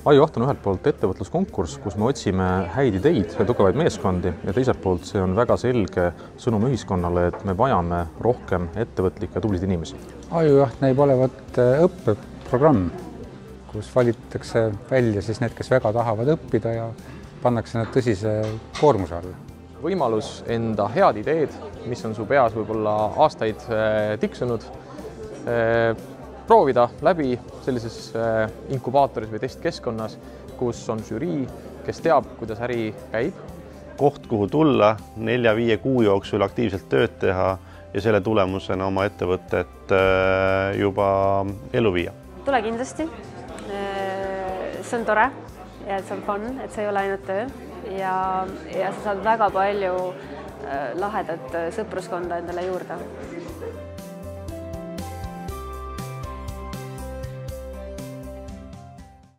Ajujaht on ühelt poolt ettevõtluskonkurss, kus me otsime häid ideid ja tugevaid meeskondi ja teiselt poolt see on väga selge sõnum ühiskonnale, et me vajame rohkem ettevõtlikke ja tublisid inimesi. Ajujaht näib olevat õppeprogramm, kus valitakse välja siis need, kes väga tahavad õppida ja pannakse nad tõsise koormuse alla. Võimalus enda head ideed, mis on su peas võib-olla aastaid tiksunud, proovida läbi sellises inkubaatoris või testkeskkonnas, kus on žürii, kes teab, kuidas äri käib. Koht, kuhu tulla, 4-5 kuu jooksul aktiivselt tööd teha ja selle tulemusena oma ettevõtet juba elu viia. Tule kindlasti. See on tore ja see on fun, et see ei ole ainult töö ja sa saad väga palju lahedat sõpruskonda endale juurde.